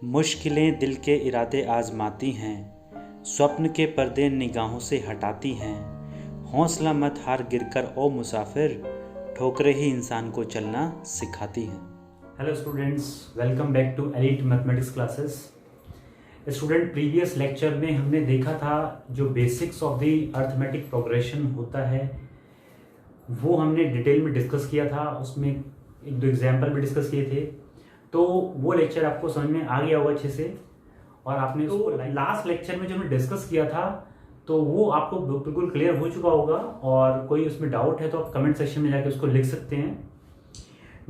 मुश्किलें दिल के इरादे आजमाती हैं, स्वप्न के पर्दे निगाहों से हटाती हैं। हौसला मत हार गिरकर ओ मुसाफिर, ठोकरें ही इंसान को चलना सिखाती हैं। Hello students, welcome back to elite mathematics classes. Student, previous lecture में हमने देखा था जो basics of the arithmetic progression होता है वो हमने डिटेल में डिस्कस किया था। उसमें एक दो एग्जाम्पल भी डिस्कस किए थे, तो वो लेक्चर आपको समझ में आ गया होगा अच्छे से। और आपने उसको लास्ट लेक्चर में जो हमने डिस्कस किया था तो वो आपको बिल्कुल क्लियर हो चुका होगा। और कोई उसमें डाउट है तो आप कमेंट सेक्शन में जाके उसको लिख सकते हैं।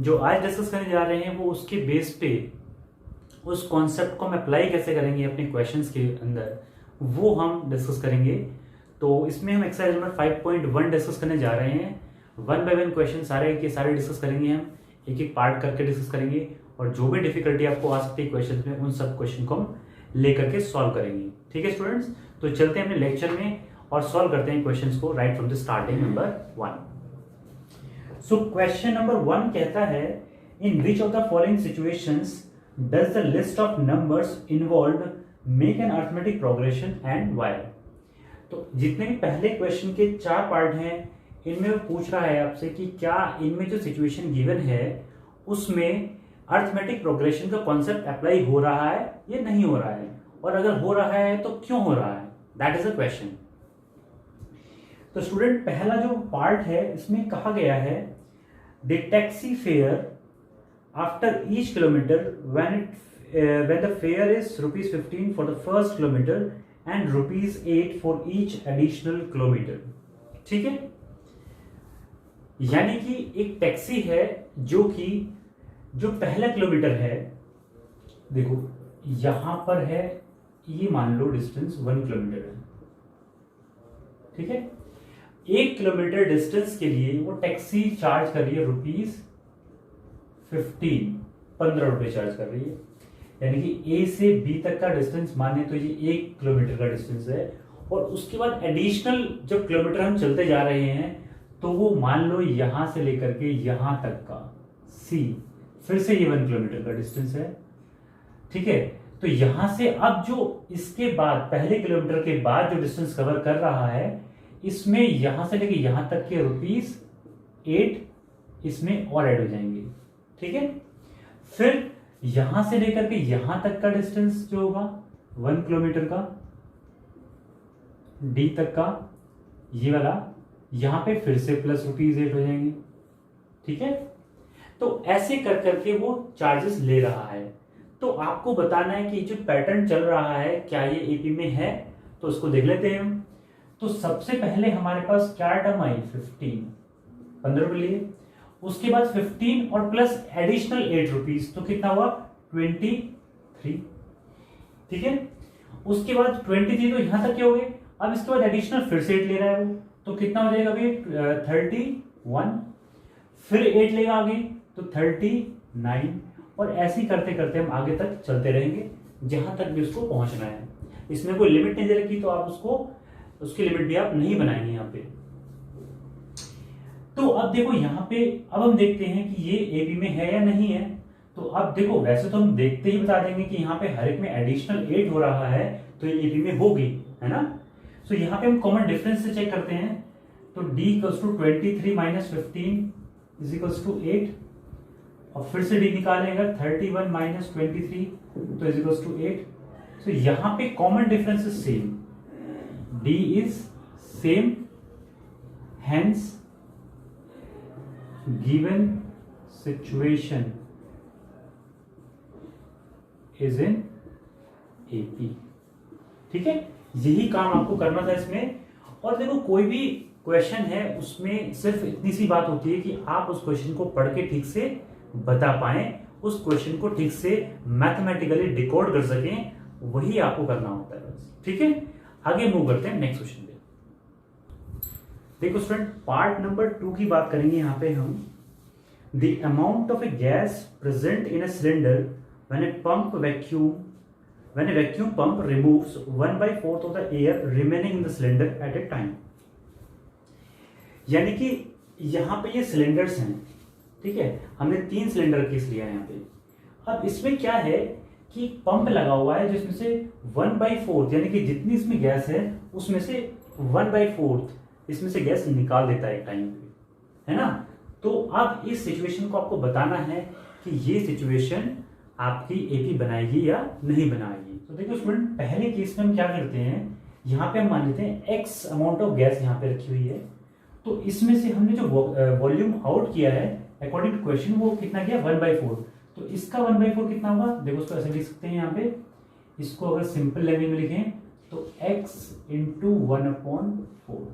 जो आज डिस्कस करने जा रहे हैं वो उसके बेस पे उस कॉन्सेप्ट को हम अप्लाई कैसे करेंगे अपने क्वेश्चंस के अंदर, वो हम डिस्कस करेंगे। तो इसमें हम एक्सरसाइज नंबर 5.1 डिस्कस करने जा रहे हैं। 1 बाय 1 क्वेश्चन सारे के सारे डिस्कस करेंगे। हम एक एक पार्ट करके डिस्कस करेंगे और जो भी डिफिकल्टी आपको आ सकती है क्वेश्चन में उन सब क्वेश्चन को हम लेकर के सॉल्व करेंगे। ठीक है स्टूडेंट्स, तो चलते हैं अपने लेक्चर में और सॉल्व करते हैं क्वेश्चंस को right from the starting. Number 1। So question number 1 कहता है, in which of the following situations does the list of numbers involved make an arithmetic progression and why. तो जितने भी पहले क्वेश्चन के 4 पार्ट हैं इनमें वो पूछ रहा है आपसे कि क्या इनमें जो सिचुएशन गिवन है उसमें अरिथमेटिक प्रोग्रेशन का कॉन्सेप्ट अप्लाई हो रहा है या नहीं हो रहा है, और अगर हो रहा है तो क्यों हो रहा है। That is a question. तो स्टूडेंट, पहला जो पार्ट है इसमें कहा गया है, the taxi fare after each kilometre when the fair is ₹15 for the first kilometre and ₹8 for each additional kilometre. ठीक है, यानी कि एक टैक्सी है जो पहला किलोमीटर है, देखो यहां पर है, ये मान लो डिस्टेंस 1 किलोमीटर है। ठीक है, 1 किलोमीटर डिस्टेंस के लिए वो टैक्सी चार्ज कर रही है ₹15 रुपए चार्ज कर रही है। यानी कि ए से बी तक का डिस्टेंस माने तो ये 1 किलोमीटर का डिस्टेंस है। और उसके बाद एडिशनल जब किलोमीटर हम चलते जा रहे हैं तो वो मान लो यहां से लेकर के यहां तक का सी, फिर से ये 1 किलोमीटर का डिस्टेंस है। ठीक है, तो यहां से अब जो इसके बाद पहले किलोमीटर के बाद जो डिस्टेंस कवर कर रहा है इसमें यहां से लेकर यहां तक के ₹8 इसमें और ऐड हो जाएंगे। ठीक है, फिर यहां से लेकर के यहां तक का डिस्टेंस जो होगा 1 किलोमीटर का डी तक का ये वाला, यहां पे फिर से प्लस ₹8 हो जाएंगे। ठीक है, तो ऐसे कर करके वो चार्जेस ले रहा है। तो आपको बताना है कि जो पैटर्न चल रहा है क्या ये एपी में है, तो उसको देख लेते हैं हम। तो सबसे पहले हमारे पास क्या टर्म आई, 15 रुपए लिए। उसके बाद 15 और प्लस एडिशनल ₹8, तो कितना हुआ 23। ठीक है, उसके बाद 23 तो यहां तक के हो गए। अब इसके बाद एडिशनल फिर से 8 ले रहा है वो, तो कितना हो जाएगा अभी 31, फिर 8 लेगा आगे तो 39, और ऐसे ही करते करते हम आगे तक चलते रहेंगे जहां तक भी उसको पहुंचना है। इसमें कोई लिमिट नहीं दे रखी तो आप उसकी लिमिट भी आप नहीं बनाएंगे यहाँ पे। तो अब देखो यहाँ पे, अब हम देखते हैं कि ये एबी में है या नहीं है। तो अब देखो, वैसे तो हम देखते ही बता देंगे कि यहाँ पे हर एक में एडिशनल 8 हो रहा है तो ये एबी में होगी, है ना। सो यहाँ पे हम कॉमन डिफरेंस से चेक करते हैं। तो d = 23 - 15 = 8, और फिर से d निकालेगा 31 - 23 तो = 8। सो यहाँ पे common difference is same, d is same, hence given situation is in AP. ठीक है, यही काम आपको करना था इसमें। और देखो, कोई भी क्वेश्चन है उसमें सिर्फ इतनी सी बात होती है कि आप उस क्वेश्चन को पढ़ के ठीक से बता पाएं, उस क्वेश्चन को ठीक से मैथमेटिकली डिकोड कर सकें, वही आपको करना होता है। ठीक है, आगे मूव करते हैं नेक्स्ट क्वेश्चन पे। देखो स्टूडेंट, पार्ट नंबर 2 की बात करेंगे यहाँ पे हम। The amount of A gas present in a cylinder when a vacuum pump removes 1/4 of the air remaining in the cylinder at a time। यानी कि यहां पे ये सिलेंडर्स हैं, ठीक है, हमने 3 सिलेंडर केस लिया है यहाँ पे। अब इसमें क्या है कि पंप लगा हुआ है जिसमें से 1/4 यानी कि जितनी इसमें गैस है उसमें से 1/4 इसमें से गैस निकाल देता है एक टाइम पे, है ना। तो अब इस सिचुएशन को आपको बताना है कि ये सिचुएशन आपकी एपी बनाएगी या नहीं बनाएगी। तो देखो स्टूडेंट, पहले केस में हम क्या करते हैं, यहाँ पे हम मान लेते हैं एक्स अमाउंट ऑफ गैस यहाँ पे रखी हुई है। तो इसमें से हमने जो वॉल्यूम आउट किया है अकॉर्डिंग टू क्वेश्चन वो कितना गया 1/4। तो इसका 1/4 कितना होगा, देखो उसको ऐसे लिख सकते हैं यहाँ पे, इसको अगर सिंपल लैंग्वेज में लिखें तो x इंटू 1/4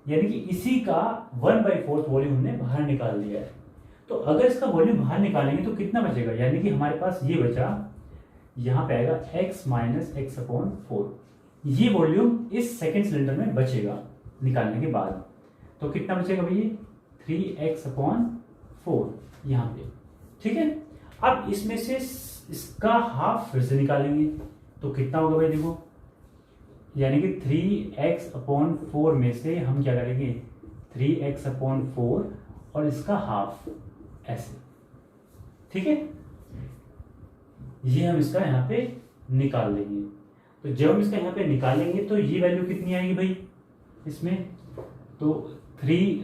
यानी कि इसी का 1/4 वॉल्यूम हमने बाहर निकाल दिया है। तो अगर इसका वॉल्यूम बाहर निकालेंगे तो कितना बचेगा, यानी कि हमारे पास ये बचा, यहाँ पे आएगा x माइनस x/4। ये वॉल्यूम इस सेकेंड सिलेंडर में बचेगा निकालने के बाद। तो कितना बचेगा भैया 3x/4 यहाँ पे, ठीक है। अब इसमें से इसका हाफ फिर से निकालेंगे तो कितना होगा भाई, देखो यानी कि 3x/4 में से हम क्या करेंगे 3x/4 और इसका हाफ ऐसे, ठीक है। ये हम इसका यहाँ पे निकाल लेंगे। तो जब हम इसका यहाँ पे निकालेंगे तो ये वैल्यू कितनी आएगी भाई इसमें, तो 3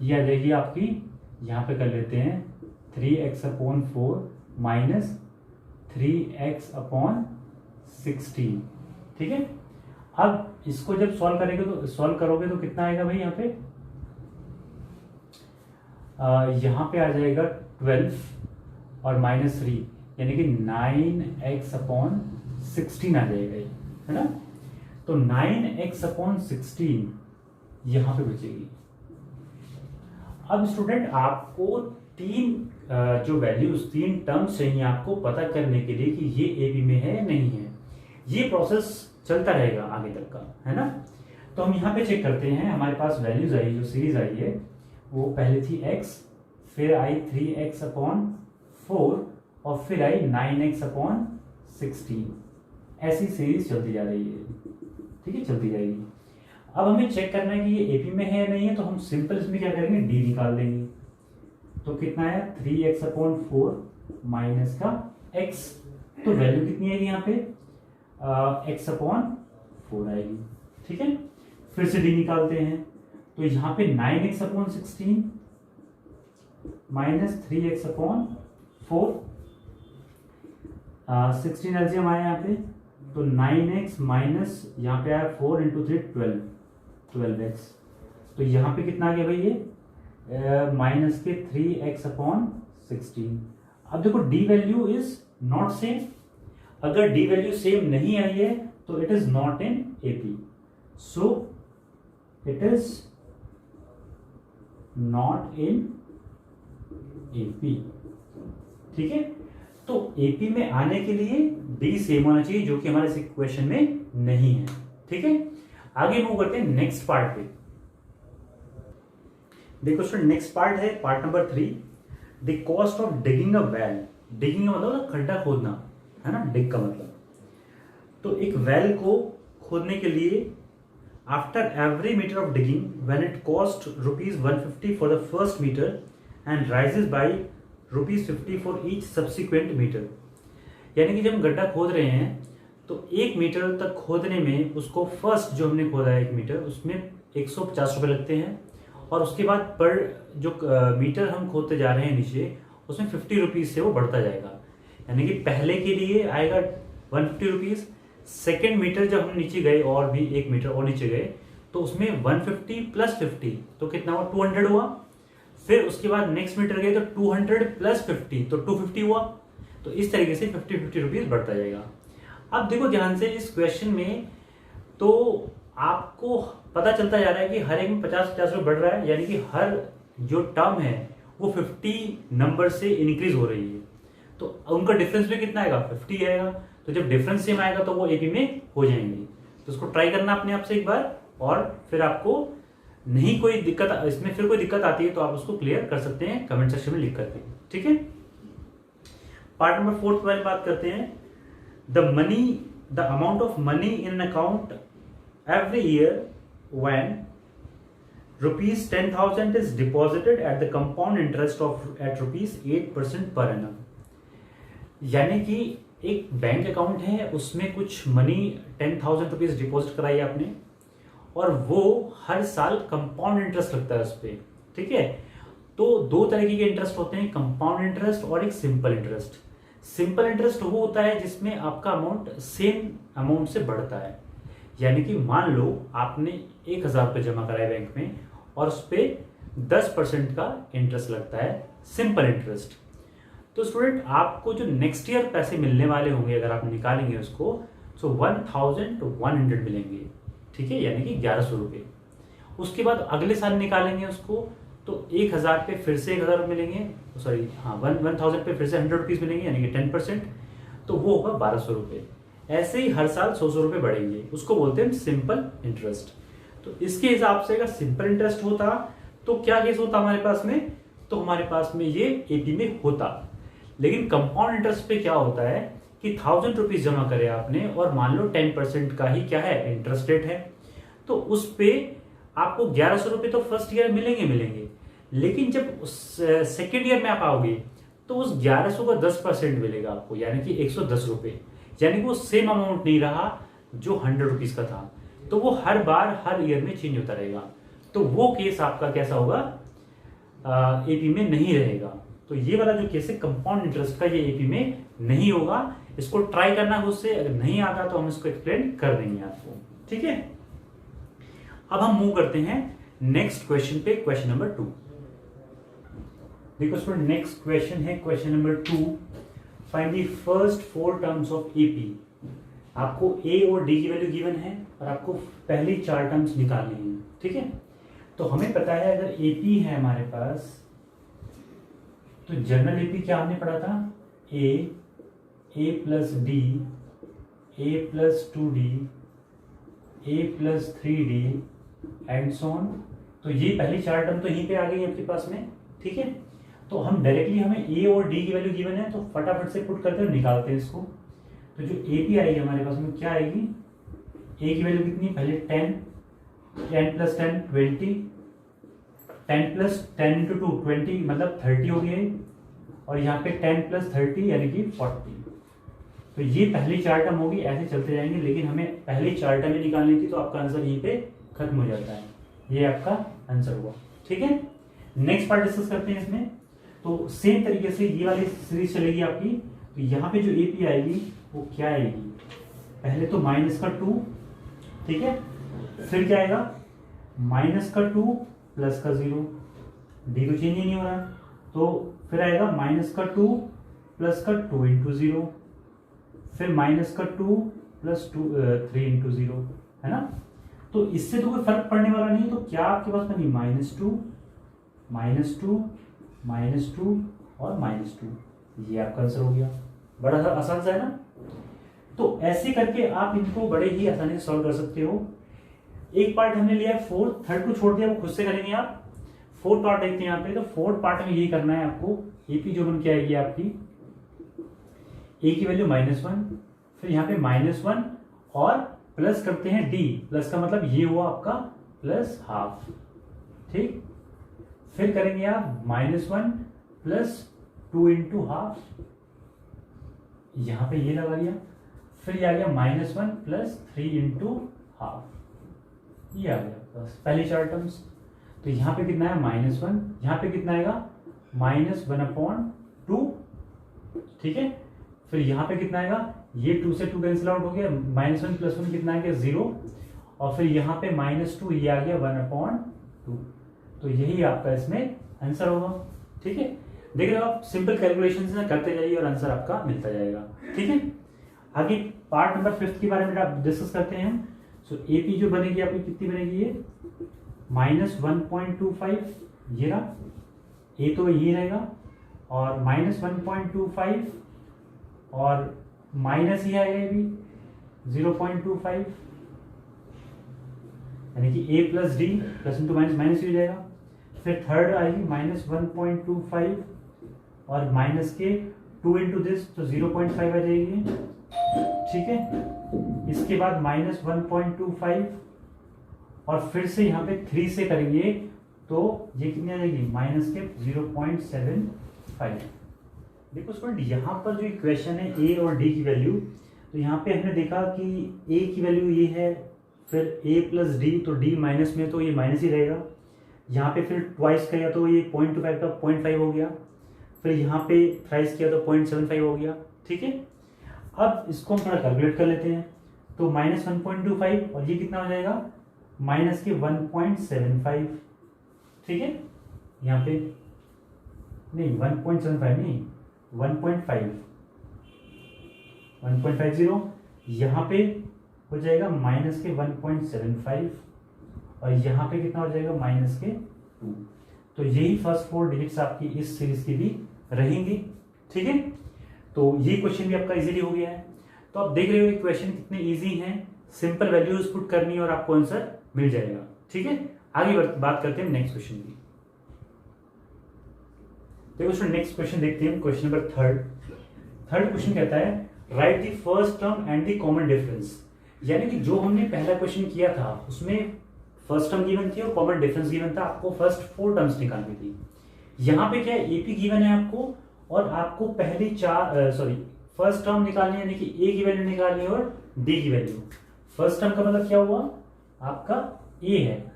ये आ जाएगी आपकी, यहाँ पे कर लेते हैं 3x/4 माइनस 3x/16, ठीक है। अब इसको जब सॉल्व करोगे तो कितना आएगा भाई यहाँ पे, यहाँ पे आ जाएगा 12 और -3 यानी कि 9x/16 आ जाएगा ये, है ना। तो 9x/16 यहाँ पे बचेगी। अब स्टूडेंट आपको तीन वैल्यूज 3 टर्म्स चाहिए आपको पता करने के लिए कि ये एबी में है या नहीं है। ये प्रोसेस चलता रहेगा आगे तक का, है ना। तो हम यहाँ पे चेक करते हैं, हमारे पास वैल्यूज आई, जो सीरीज आई है वो पहले थी x, फिर आई 3x/4 और फिर आई 9x/16। ऐसी सीरीज चलती जा रही है, ठीक है, चलती जाएगी। अब हमें चेक करना है कि ये एपी में है या नहीं है, तो हम सिंपल इसमें क्या करेंगे डी निकाल देंगे। तो कितना है 3x/4 माइनस का x, तो वैल्यू कितनी आएगी यहाँ पे x/4 आएगी, ठीक है। फिर से डी निकालते हैं, तो यहाँ पे 9x/16 माइनस 3x/4, 16 एलसीएम आया यहाँ पे, तो 9x माइनस यहाँ पे आया 4 इंटू 3 12x। तो यहाँ पे कितना आ गया भाई ये माइनस के 3x/16। अब देखो D value is not same, अगर डी वैल्यू सेम नहीं आई है तो it is not in AP, so it is not in AP, ठीक है। तो एपी में आने के लिए डी सेम होना चाहिए, जो कि हमारे इक्वेशन में नहीं है, ठीक है। आगे मूव करते हैं नेक्स्ट पार्ट पे। देखो स्टूडेंट, नेक्स्ट पार्ट है part number 3, the cost of digging a well. Digging का मतलब खड्डा खोदना, है ना, डिग का मतलब। तो एक वेल को खोदने के लिए after every metre of digging when it cost ₹150 for the first metre and rises by ₹50 for each subsequent metre. यानी कि जब हम गड्ढा खोद रहे हैं तो 1 मीटर तक खोदने में उसको फर्स्ट जो हमने खोदा है 1 मीटर उसमें 150 रुपये लगते हैं, और उसके बाद पर जो मीटर हम खोदते जा रहे हैं नीचे उसमें 50 रुपीज़ से वो बढ़ता जाएगा। यानी कि पहले के लिए आएगा 150 रुपीज़, सेकेंड मीटर जब हम नीचे गए और भी 1 मीटर और नीचे गए तो उसमें 150 प्लस 50 तो कितना हुआ 200 हुआ। फिर उसके बाद नेक्स्ट मीटर गए तो 200 प्लस 50 तो 250 हुआ। तो इस तरीके से 50 रुपीज़ बढ़ता जाएगा। अब देखो ध्यान से इस क्वेश्चन में, तो आपको पता चलता जा रहा है कि हर एक में 50-50 रुपये बढ़ रहा है, यानी कि हर जो टर्म है वो 50 नंबर से इंक्रीज हो रही है। तो उनका डिफरेंस भी कितना आएगा 50 आएगा। तो जब डिफरेंस सेम आएगा तो वो एपी में हो जाएंगे। तो इसको ट्राई करना अपने आप से एक बार, और फिर आपको नहीं कोई दिक्कत, इसमें फिर कोई दिक्कत आती है तो आप उसको क्लियर कर सकते हैं कमेंट सेक्शन में लिख करके, ठीक है। पार्ट नंबर 4 के बारे में बात करते हैं। The amount of money in account every year when ₹10,000 is deposited at the compound interest of at ₹8% per annum। यानी कि एक बैंक अकाउंट है, उसमें कुछ मनी 10,000 रुपीज़ डिपॉजिट कराई आपने, और वो हर साल कंपाउंड इंटरेस्ट लगता है उस पर, ठीक है। तो दो तरीके के इंटरेस्ट होते हैं, कंपाउंड इंटरेस्ट और एक सिंपल इंटरेस्ट। सिंपल इंटरेस्ट वो होता है जिसमें आपका अमाउंट सेम अमाउंट से बढ़ता है। यानी कि मान लो आपने 1,000 रुपये जमा कराए बैंक में और उस पर 10% का इंटरेस्ट लगता है, सिंपल इंटरेस्ट। तो स्टूडेंट आपको जो नेक्स्ट ईयर पैसे मिलने वाले होंगे अगर आप निकालेंगे उसको, तो 1,100 मिलेंगे, ठीक है, यानी कि 1,100 रुपये। उसके बाद अगले साल निकालेंगे उसको तो 1,000 पे फिर से 1,000 मिलेंगे, सॉरी हाँ 1,000 पे फिर से 100 रुपीज़ मिलेंगे, यानी कि 10%, तो वो होगा 1,200 रुपये। ऐसे ही हर साल 100 रुपये बढ़ेंगे, उसको बोलते हैं सिंपल इंटरेस्ट। तो इसके हिसाब से अगर सिंपल इंटरेस्ट होता तो क्या केस होता हमारे पास में, तो हमारे पास में ये एपी में होता। लेकिन कंपाउंड इंटरेस्ट पे क्या होता है कि 1,000 रुपीज़ जमा करे आपने और मान लो 10% का ही क्या है इंटरेस्ट रेट है, तो उस पे आपको 1,100 रुपये तो फर्स्ट ईयर मिलेंगे, लेकिन जब सेकेंड ईयर में आप आओगे तो उस 1,100 का 10% मिलेगा आपको, यानी कि 110 रुपये। यानी कि वो सेम अमाउंट नहीं रहा जो 100 रुपीज़ का था, तो वो हर बार हर ईयर में चेंज होता रहेगा। तो वो केस आपका कैसा होगा, एपी में नहीं रहेगा। तो ये वाला जो केस है कंपाउंड इंटरेस्ट का, ये एपी में नहीं होगा। इसको ट्राई करना खुद से, अगर नहीं आता तो हम इसको एक्सप्लेन कर देंगे आपको, ठीक है। अब हम मूव करते हैं नेक्स्ट क्वेश्चन पे, क्वेश्चन नंबर 2। देखो स्टूडेंट नेक्स्ट क्वेश्चन है question number 2, find the first 4 terms of AP. आपको ए और डी की वैल्यू गिवन है और आपको पहली 4 टर्म्स निकालनी है, ठीक है। तो हमें पता है अगर एपी है हमारे पास, तो जनरल एपी क्या हमने पढ़ा था, a plus d, a plus 2d, a plus 3d and so on. तो ये पहली 4 टर्म तो यहीं पे आ गई आपके पास में, ठीक है। तो हम डायरेक्टली, हमें ए और डी की वैल्यू गिवन है तो फटाफट से पुट करते हैं, निकालते हैं इसको। तो जो ए पी आएगी हमारे पास में क्या आएगी, ए की वैल्यू कितनी, पहले 10 प्लस 10 20, 10 प्लस 10 इंटू 2 20 मतलब 30 हो गई, और यहाँ पे 10 प्लस 30 यानी कि 40। तो ये पहली 4 टर्म होगी, ऐसे चलते जाएंगे, लेकिन हमें पहली 4 टर्म ही निकालनी थी, तो आपका आंसर यहीं पे खत्म हो जाता है। ये आपका आंसर हुआ, ठीक है। नेक्स्ट पार्ट डिस्कस करते हैं इसमें। तो सेम तरीके से ये वाली सीरीज चलेगी आपकी। तो यहाँ पे जो एपी आएगी वो क्या आएगी, पहले तो माइनस का 2, ठीक है, फिर क्या आएगा माइनस का 2 प्लस का 0, डी तो चेंज ही नहीं हो रहा, तो फिर आएगा माइनस का 2 प्लस का 2 इंटू 0, फिर माइनस का 2 प्लस 3 इंटू 0, है ना। तो इससे तो कोई फर्क पड़ने वाला नहीं है, तो क्या आपके पास बनी -2 और -2, ये आपका आंसर हो गया। बड़ा आसान सा है ना। तो ऐसे करके आप इनको बड़े ही आसानी से सॉल्व कर सकते हो। एक पार्ट हमने लिया है 4, थर्ड को छोड़ दिया, वो खुद से करेंगे आप। 4th पार्ट देखते हैं यहाँ पे। तो 4th पार्ट में यही करना है आपको, एपी जो बन के आएगी आपकी, ए की वैल्यू -1, फिर यहाँ पे -1 और प्लस करते हैं डी, प्लस का मतलब ये हुआ आपका +12, ठीक। फिर करेंगे आप -1 प्लस 2 इंटू हाफ, यहां पे ये लगा लिया, फिर ये आ गया -1 प्लस 3 इंटू हाफ, ये आ गया बस पहली 4 टर्म्स। तो यहाँ पे कितना है -1, यहाँ पे कितना आएगा -1/2, ठीक है। फिर यहाँ पे कितना आएगा, ये 2 से 2 कैंसिल आउट हो गया, -1 प्लस 1 कितना आ गया 0, और फिर यहाँ पे -2, ये आ गया 1/2। तो यही आपका इसमें आंसर होगा, ठीक है। देख रहे हो आप, सिंपल कैलकुलेशन करते जाइए और आंसर आपका मिलता जाएगा, ठीक है। आगे पार्ट नंबर 5 के बारे में आप डिस्कस करते हैं हम। सो एपी जो बनेगी आपकी कितनी बनेगी, ये -1.25, ये रहा, ए तो ये रहेगा, और -1.25 और माइनस ही आएगा ये भी 0.25, यानी कि a plus d plus into minus minus हो जाएगा। फिर थर्ड आएगी -1.25 और माइनस के 2 इंटू दिस, तो 0.5 आ जाएगी, ठीक है। इसके बाद -1.25 और फिर से यहाँ पे 3 से करेंगे तो ये कितनी आ जाएगी, माइनस के 0.75, देखो स्टूडेंट, यहाँ पर जो इक्वेशन है ए और डी की वैल्यू, तो यहाँ पे हमने देखा कि ए की वैल्यू ये है, फिर ए प्लस डी, तो डी माइनस में तो ये माइनस ही रहेगा। यहाँ पे फिर ट्वाइस किया तो ये 0.25 का 0.5 हो गया, फिर यहाँ पे थ्राइस किया तो 0.75 हो गया। ठीक है, अब इसको हम थोड़ा कैलकुलेट कर लेते हैं। तो -1.25 और ये कितना हो जाएगा, माइनस के 1.75। ठीक है, यहाँ पे नहीं 1.75 नहीं 1.5 1.50, यहाँ पे हो जाएगा माइनस के 1.75 और यहाँ पे कितना हो जाएगा माइनस के 2। तो यही फर्स्ट 4 डिजिट्स आपकी इस सीरीज की भी रहेंगी। ठीक है, तो ये क्वेश्चन भी आपका इजीली हो गया है। तो आप देख रहे हो क्वेश्चन कितने इजी हैं, सिंपल वैल्यूज पुट करनी है और आपको आंसर मिल जाएगा। ठीक है, आगे बात करते हैं नेक्स्ट क्वेश्चन की। देखो नेक्स्ट क्वेश्चन देखते हैं, क्वेश्चन नंबर थर्ड क्वेश्चन कहता है right the first term and the common difference. यानी कि जो हमने पहला क्वेश्चन किया था उसमें फर्स्ट टर्म गिवन थी और कॉमन डिफरेंस गिवन था, आपको फर्स्ट 4 टर्म्स निकालनी थी। यहाँ पे क्या है, एपी गिवन है आपको और आपको पहली फर्स्ट टर्म निकालनी है, यानी कि ए की वैल्यू निकालनी है और डी की वैल्यू। फर्स्ट टर्म का मतलब क्या हुआ, आपका ए है,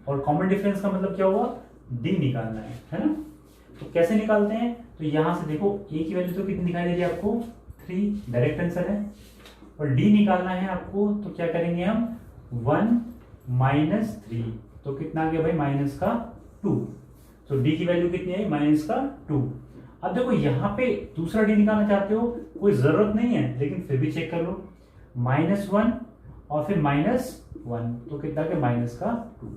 और कॉमन डिफरेंस का मतलब क्या हुआ, डी निकालना है ना। तो कैसे निकालते हैं, तो यहां से देखो ए की वैल्यू तो कितनी दिखाई दे रही है आपको 3, डायरेक्ट आंसर है, और डी निकालना है आपको, तो क्या करेंगे हम 1 माइनस 3, तो कितना आ गया भाई माइनस का 2। तो डी की वैल्यू कितनी आई, माइनस का 2। अब देखो यहाँ पे दूसरा डी निकालना चाहते हो, कोई जरूरत नहीं है, लेकिन फिर भी चेक कर लो, -1 और फिर -1, तो कितना के माइनस का 2।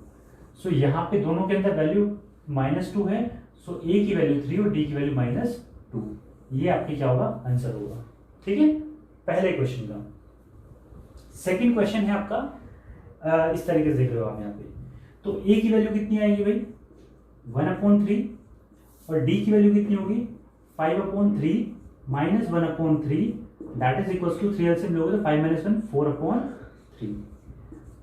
सो यहाँ पे दोनों के अंदर वैल्यू -2 है, सो ए की वैल्यू 3 और डी की वैल्यू -2। ये आपकी क्या होगा, आंसर होगा। ठीक है, पहले क्वेश्चन का। सेकंड क्वेश्चन है आपका इस तरीके से देख रहे हो आप यहाँ पे, तो ए की वैल्यू कितनी आएगी भाई 1/3, और डी की वैल्यू कितनी होगी 5/3 minus 1/3, that is equal to 3 LCM लोगे तो 5 - 1 4/3।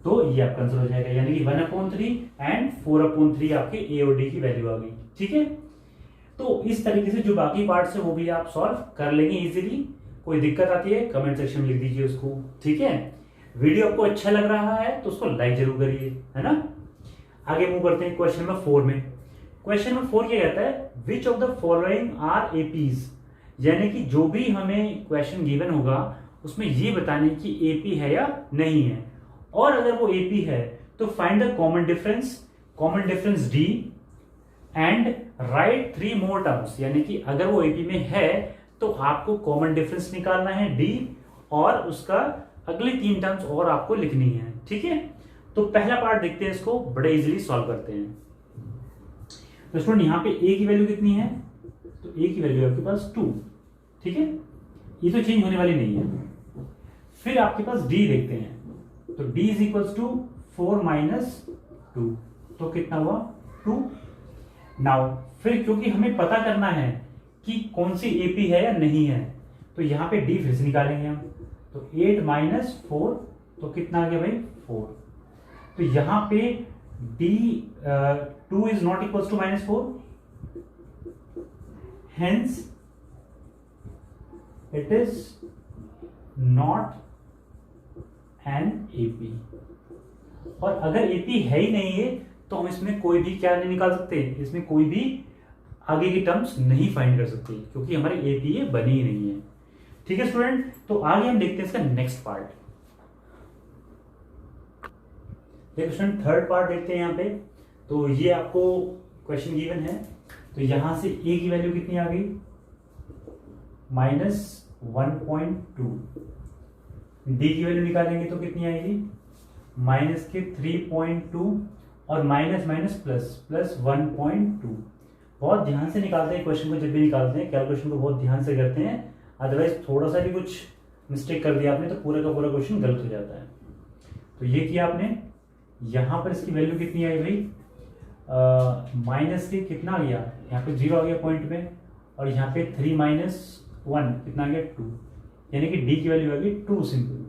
तो ये आपका आंसर हो जाएगा, यानी कि 1/3 एंड 4/3 आपके ए और डी की वैल्यू आ गई। ठीक है, तो इस तरीके से जो बाकी पार्ट्स है वो भी आप सॉल्व कर लेंगे इजीली। कोई दिक्कत आती है कमेंट सेक्शन में लिख दीजिए उसको। ठीक है, वीडियो आपको अच्छा लग रहा है तो उसको लाइक जरूर करिए, है ना। आगे मूव करते हैं क्वेश्चन नंबर 4 में। क्वेश्चन नंबर 4 क्या कहता है, which of the following are APs. यानी कि जो भी हमें क्वेश्चन गिवन होगा उसमें ये बताने की एपी है या नहीं है, और अगर वो एपी है तो find the common difference D and right 3 more terms. यानी कि अगर वो एपी में है तो आपको कॉमन डिफरेंस निकालना है डी, और उसका अगली 3 टर्म्स और आपको लिखनी है। ठीक है, तो पहला पार्ट देखते हैं, इसको बड़े इजीली सॉल्व करते हैं। तो स्टूडेंट यहाँ पे ए की वैल्यू कितनी है, तो ए की वैल्यू आपके पास 2। ठीक है, ये तो चेंज होने वाली नहीं है। फिर आपके पास डी देखते हैं, तो डी इज इक्वल टू 4 - 2, तो कितना हुआ 2। नाउ फिर क्योंकि हमें पता करना है कि कौन सी एपी है या नहीं है, तो यहां पे डी फिर से निकालेंगे हम, तो 8 - 4, तो कितना आ गया भाई 4। तो यहां पे D 2 is not equal to -4, hence it is not an AP. और अगर एपी है ही नहीं है तो हम इसमें कोई भी क्या नहीं निकाल सकते, इसमें कोई भी आगे की टर्म्स नहीं फाइंड कर सकते, क्योंकि हमारे एपी ये बनी ही नहीं है। ठीक है स्टूडेंट, तो आगे हम देखते हैं इसका नेक्स्ट पार्ट। देखो स्टूडेंट थर्ड पार्ट देखते हैं यहाँ पे। तो ये आपको क्वेश्चन गिवन है, तो यहां से ए की वैल्यू कितनी आ गई -1.2, डी की वैल्यू निकालेंगे तो कितनी आएगी -3.2, और माइनस प्लस 1.2। बहुत ध्यान से निकालते हैं क्वेश्चन को, जब भी निकालते हैं कैलकुलेशन को बहुत ध्यान से करते हैं, अदरवाइज थोड़ा सा भी कुछ मिस्टेक कर दिया आपने तो पूरा का पूरा क्वेश्चन गलत हो जाता है। तो ये किया आपने, यहां पर इसकी वैल्यू कितनी आई भाई माइनस के कितना आ गया, यहाँ पे 0 आ गया पॉइंट में, और यहाँ पे 3 - 1 कितना आ गया 2, यानी कि डी की वैल्यू आ गई 2 सिंपल।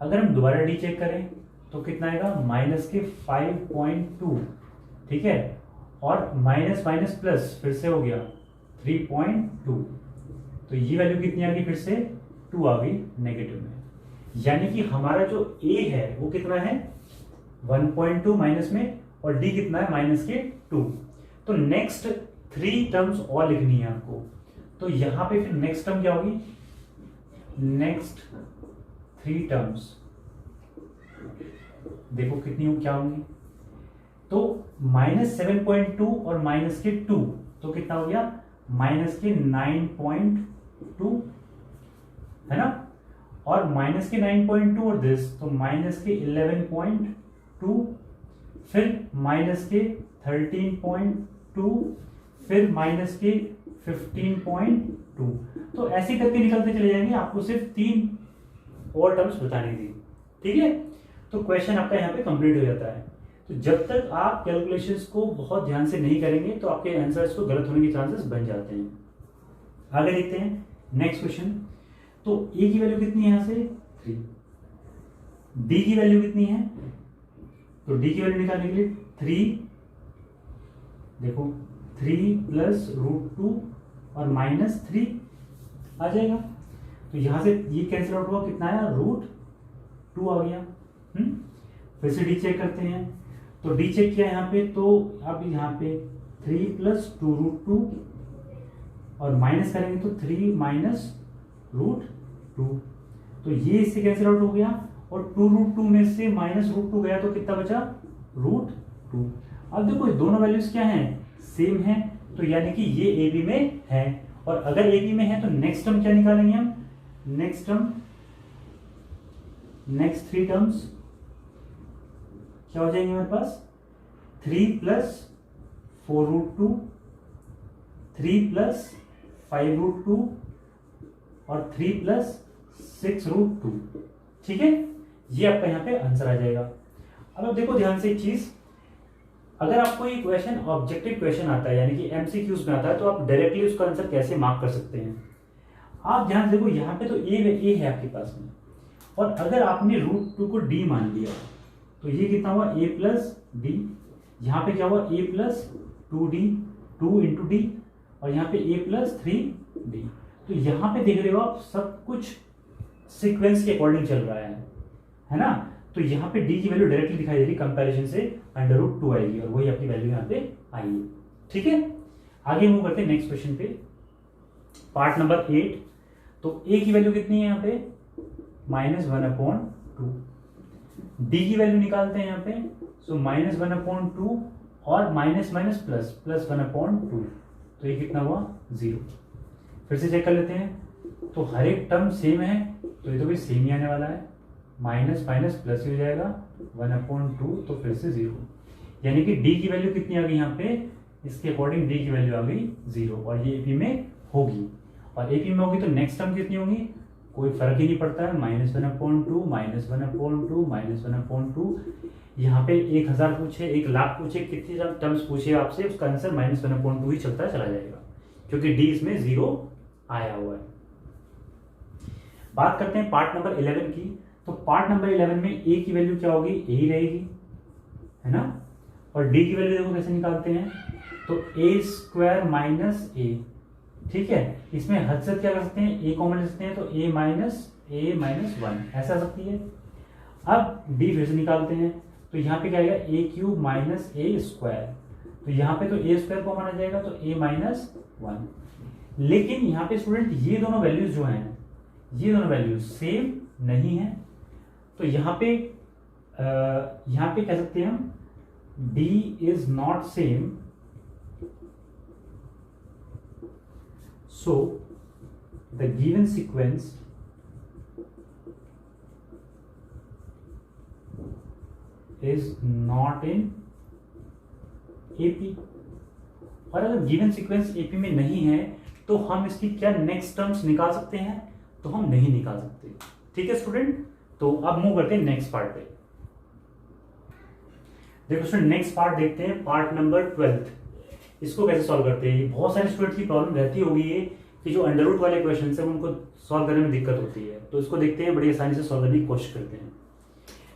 अगर हम दोबारा डी चेक करें तो कितना आएगा -5.2। ठीक है, और माइनस प्लस फिर से हो गया 3.2, तो ये वैल्यू कितनी आ गई, फिर से 2 आ गई नेगेटिव में। यानी कि हमारा जो a है वो कितना है 1.2 माइनस में, और d कितना है माइनस के 2। तो नेक्स्ट 3 टर्म्स और लिखनी है आपको। तो यहां पे फिर नेक्स्ट टर्म क्या होगी, नेक्स्ट 3 टर्म्स देखो कितनी क्या होंगी। तो -7.2 और माइनस के 2, तो कितना हो गया माइनस के 9.2 है ना, और माइनस के 9.2 और दिस तो माइनस के 11.2, फिर माइनस के 13.2, फिर माइनस के 15.2। तो ऐसे करके निकलते चले जाएंगे, आपको सिर्फ 3 और टर्म्स बताने दी, ठीक है। तो क्वेश्चन आपका यहाँ पे कंप्लीट हो जाता है। तो जब तक आप कैलकुलेशंस को बहुत ध्यान से नहीं करेंगे तो आपके आंसर्स को गलत होने के चांसेस बन जाते हैं। आगे देखते हैं नेक्स्ट क्वेश्चन। तो ए की वैल्यू कितनी है यहाँ से 3, डी की वैल्यू कितनी है, तो डी की वैल्यू निकालने के लिए 3 देखो 3 प्लस √2 और -3 आ जाएगा। तो यहां से ये कैंसिल आउट हुआ, कितना आया √2 आ गया। फिर से डी चेक करते हैं। तो डी चेक किया यहाँ पे, तो अब यहाँ पे 3 प्लस 2 √2 और माइनस करेंगे तो 3 माइनस √2, तो ये इससे कैंसिल आउट हो गया, और 2 √2 में से माइनस √2 गया तो कितना बचा √2। अब देखो दोनों वैल्यूज क्या हैं, सेम है, तो यानी कि ये ए बी में है। और अगर ए बी में है तो नेक्स्ट टर्म क्या निकालेंगे हम, नेक्स्ट टर्म नेक्स्ट 3 टर्म्स क्या हो जाएंगे हमारे पास, 3 प्लस 4 √2, 3 प्लस 5 √2 और 3 प्लस 6 √2, ठीक है। ये आपका यहाँ पे आंसर आ जाएगा। अब देखो ध्यान से एक चीज, अगर आपको ये क्वेश्चन ऑब्जेक्टिव क्वेश्चन आता है यानी कि एमसीक्यूज में आता है, तो आप डायरेक्टली उसका आंसर कैसे मार्क कर सकते हैं। आप ध्यान देखो यहाँ पे तो ए है आपके पास में, और अगर आपने √2 को डी मान लिया तो ये कितना हुआ a प्लस डी, यहाँ पे क्या हुआ a plus 2d 2 into D, और यहाँ पे a प्लस 3d। तो यहाँ पे देख रहे हो आप सब कुछ सीक्वेंस के अकॉर्डिंग चल रहा है ना। तो यहाँ पे d की वैल्यू डायरेक्टली दिखाई दे रही, कंपैरिजन से √2 आएगी, और वही अपनी वैल्यू यहाँ पे आएगी, ठीक है। आगे मूव करते हैं नेक्स्ट क्वेश्चन पे, पार्ट नंबर 8। तो a की वैल्यू कितनी है यहाँ पे -1/2, डी की वैल्यू निकालते हैं यहाँ पे, सो -1/2 और माइनस माइनस प्लस प्लस 1/2, तो ये कितना हुआ 0। फिर से चेक कर लेते हैं, तो हर एक टर्म सेम है, तो ये तो भी सेम ही आने वाला है, माइनस माइनस प्लस ही हो जाएगा 1/2, तो फिर से 0। यानी कि डी की वैल्यू कितनी आ गई यहाँ पे, इसके अकॉर्डिंग डी की वैल्यू आ गई 0, और ये एपी में होगी, और एपी में होगी तो नेक्स्ट टर्म कितनी होगी, कोई फर्क ही नहीं पड़ता है, -1/2 -1/2 -1/2। यहाँ पे 1000 पूछे 1,00,000 पूछे, कितनी टर्म्स पूछे आपसे, उसका आंसर -1/2 ही चलता चला जाएगा, क्योंकि डी इसमें 0 आया हुआ है। बात करते हैं पार्ट नंबर 11 की। तो पार्ट नंबर 11 में ए की वैल्यू क्या होगी, ए ही रहेगी, है ना। और डी की वैल्यू देखो कैसे निकालते हैं, तो a² - a, ठीक है। इसमें हद से क्या कर सकते हैं, a कॉमन ले सकते हैं, तो a - 1 ऐसा आ सकती है। अब d फिर से निकालते हैं, तो यहाँ पे क्या आएगा a³ - a², तो यहाँ पे तो a² कॉमन आ जाएगा, तो a - 1। लेकिन यहाँ पे स्टूडेंट ये दोनों वैल्यूज जो हैं, ये दोनों वैल्यूज सेम नहीं है, तो यहाँ पे कह सकते हैं हम d is not same, so the given sequence is not in AP। और अगर गिवन सीक्वेंस AP में नहीं है तो हम इसकी क्या नेक्स्ट टर्म्स निकाल सकते हैं, तो हम नहीं निकाल सकते, ठीक है स्टूडेंट। तो अब मूव करते हैं नेक्स्ट पार्ट पे। देखो स्टूडेंट नेक्स्ट पार्ट देखते हैं, पार्ट नंबर 12। इसको कैसे सॉल्व करते हैं, बहुत सारे स्टूडेंट की प्रॉब्लम रहती होगी ये कि जो अंडर रूट वाले क्वेश्चन है उनको सॉल्व करने में दिक्कत होती है, तो इसको देखते हैं, बड़ी आसानी से सॉल्व करने की कोशिश करते हैं।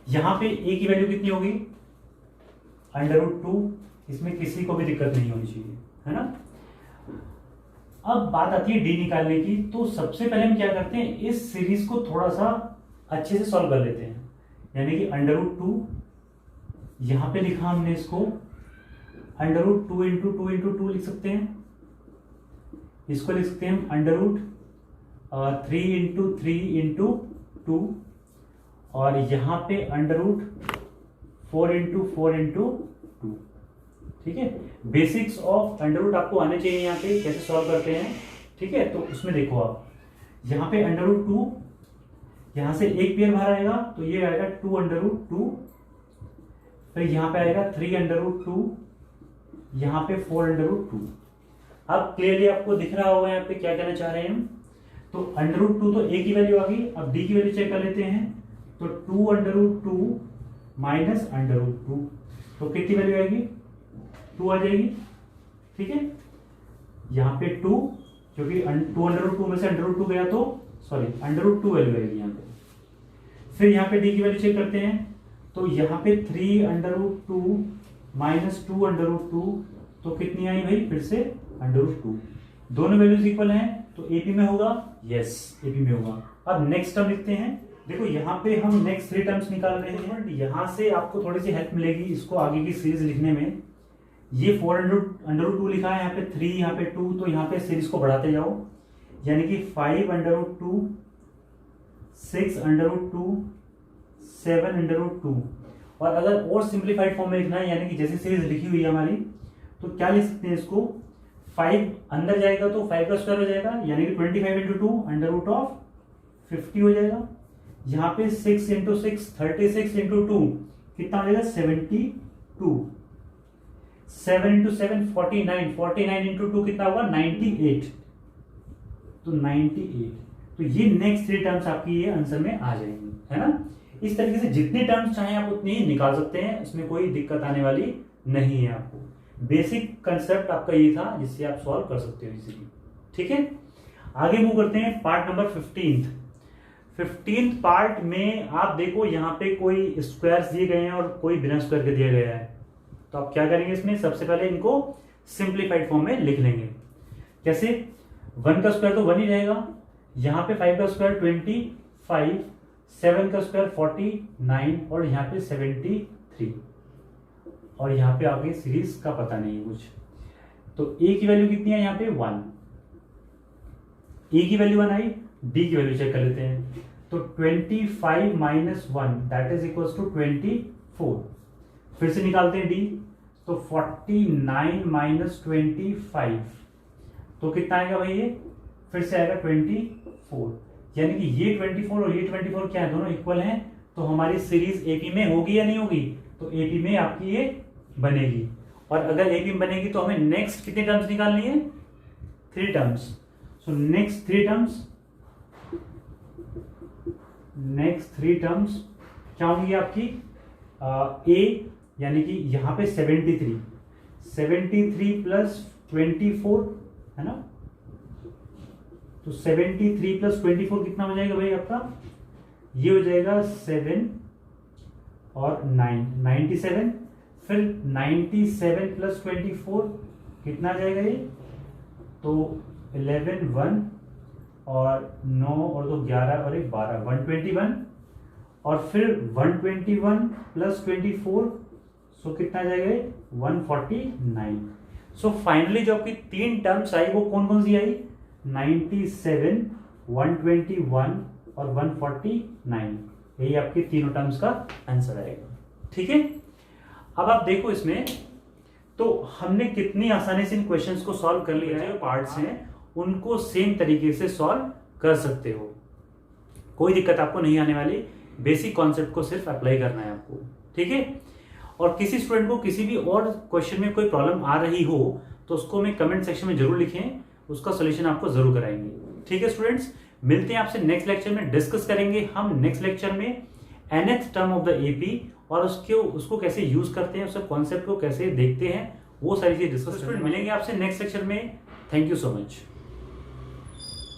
यहाँ पे a की वैल्यू कितनी होगी √2, इसमें किसी को भी दिक्कत नहीं होनी चाहिए, है ना। अब बात आती है डी निकालने की। तो सबसे पहले हम क्या करते हैं, इस सीरीज को थोड़ा सा अच्छे से सॉल्व कर लेते हैं। यानी कि √2, यहां पे लिखा हमने इसको √2 इंटू 2 इंटू 2 लिख सकते हैं। इसको लिख सकते हैं हम √3 इंटू 3 इंटू 2, और यहां पे √4 इंटू 4 इंटू 2। ठीक है, बेसिक्स ऑफ √ आपको आने चाहिए यहाँ पे कैसे सॉल्व करते हैं। ठीक है, तो उसमें देखो आप यहाँ पे √2, यहां से एक पेयर बाहर आएगा तो ये आएगा 2 फिर यहाँ पे आएगा 3 यहाँ पे 4 अब क्लियरली आपको दिख रहा होगा यहाँ पे क्या कहना चाह रहे हैं हम। तो √2 तो ए की वैल्यू आ गई। अब डी की वैल्यू चेक कर लेते हैं। तो 2 माइनस √2, तो कितनी वैल्यू आएगी, 2 आ जाएगी। ठीक है, यहाँ पे 2, क्योंकि 2 में से √2 गया तो √2 वैल्यू आएगी यहाँ पे। फिर यहाँ पे डी की वैल्यू चेक करते हैं। तो यहाँ पे 3 माइनस 2 तो कितनी आई भाई, फिर से √2। दोनों वैल्यूज इक्वल हैं तो एपी में होगा, यस एपी में होगा। अब नेक्स्ट टर्म लिखते हैं। देखो यहाँ पे हम नेक्स्ट 3 टर्म्स निकाल रहे हैं। यहाँ से आपको थोड़ी सी हेल्प मिलेगी इसको आगे की सीरीज लिखने में। ये 4 √2 लिखा है, यहाँ पे 3, यहाँ पे 2, तो यहाँ पे सीरीज को बढ़ाते जाओ। यानी कि 5 √2, 6 √2, 7 √2। और अगर और सिंप्लीफाइड फॉर्म में लिखना है, यानी कि जैसी सीरीज लिखी हुई है हमारी, तो क्या लिख सकते हैं इसको, 5 अंदर जाएगा तो 5 का स्क्वायर हो जाएगा, यानी कि 25 इंटू 2 √50 हो जाएगा। यहाँ पे 6 इंटू 6 36 इंटू 2 कितना हो जाएगा, 72। 7 इंटू 7 49 इंटू 2 कितना होगा, 98। तो 98, तो ये नेक्स्ट 3 टर्म्स आपकी ये आंसर में आ जाएंगी, है ना। इस तरीके से जितनी टर्म्स चाहें आप उतनी ही निकाल सकते हैं, इसमें कोई दिक्कत आने वाली नहीं है आपको। बेसिक कंसेप्ट आपका ये था जिससे आप सॉल्व कर सकते हो इजीली। ठीक है, आगे मूव करते हैं पार्ट नंबर 15th पार्ट में। आप देखो यहाँ पे कोई स्क्वायर्स दिए गए हैं और कोई बिना स्क्वायर के दिया गया है। तो आप क्या करेंगे इसमें, सबसे पहले इनको सिंप्लीफाइड फॉर्म में लिख लेंगे। कैसे, 1 का स्क्वायर तो 1 ही रहेगा, यहाँ पे 5 का स्क्वायर 25, 7 का स्क्वायर 49 और यहाँ पे 73, और यहाँ पे आगे सीरीज का पता नहीं है कुछ। तो ए की वैल्यू कितनी है, यहाँ पे 1, ए की वैल्यू 1 आई। डी की वैल्यू चेक कर लेते हैं। तो 25 minus 1 that is equal to 24। फिर से निकालते हैं डी। तो 49 माइनस 25 तो कितना आएगा भाई, ये फिर से आएगा 24। यानी कि ये 24 और ये 24 क्या है, दोनों इक्वल हैं। तो हमारी सीरीज एपी में होगी या नहीं होगी, तो एपी में आपकी ये बनेगी। और अगर एपी में बनेगी तो हमें नेक्स्ट कितनी टर्म्स निकालनी है, 3 टर्म्स। सो नेक्स्ट 3 टर्म्स क्या होंगी आपकी, ए यानी कि यहाँ पे 73 प्लस 24 है ना। तो 73 प्लस 24 कितना हो जाएगा भाई आपका, ये हो जाएगा 7 और 9 97। फिर 97 प्लस 24 कितना आ जाएगा ये, तो 11 1 और 9 और 2 11 और 1 12 121। और फिर 121 प्लस 24 सो कितना आ जाएगा 149। सो फाइनली जो आपकी 3 टर्म्स आई वो कौन कौन सी आई, 97, 121 और 149। यही आपके तीनों टर्म्स का आंसर आएगा। ठीक है, अब आप देखो इसमें तो हमने कितनी आसानी से इन क्वेश्चंस को सॉल्व कर लिया है। जो पार्ट्स हैं उनको सेम तरीके से सॉल्व कर सकते हो, कोई दिक्कत आपको नहीं आने वाली। बेसिक कॉन्सेप्ट को सिर्फ अप्लाई करना है आपको। ठीक है, और किसी स्टूडेंट को किसी भी और क्वेश्चन में कोई प्रॉब्लम आ रही हो तो उसको हमें कमेंट सेक्शन में जरूर लिखें, उसका सोल्यूशन आपको जरूर कराएंगे। ठीक है स्टूडेंट्स, मिलते हैं आपसे नेक्स्ट लेक्चर में। डिस्कस करेंगे हम नेक्स्ट लेक्चर में nth term of the AP और उसको कैसे यूज करते हैं, उसके कॉन्सेप्ट को कैसे देखते हैं, वो सारी चीजें डिस्कस मिलेंगे आपसे नेक्स्ट लेक्चर में। Thank you so much.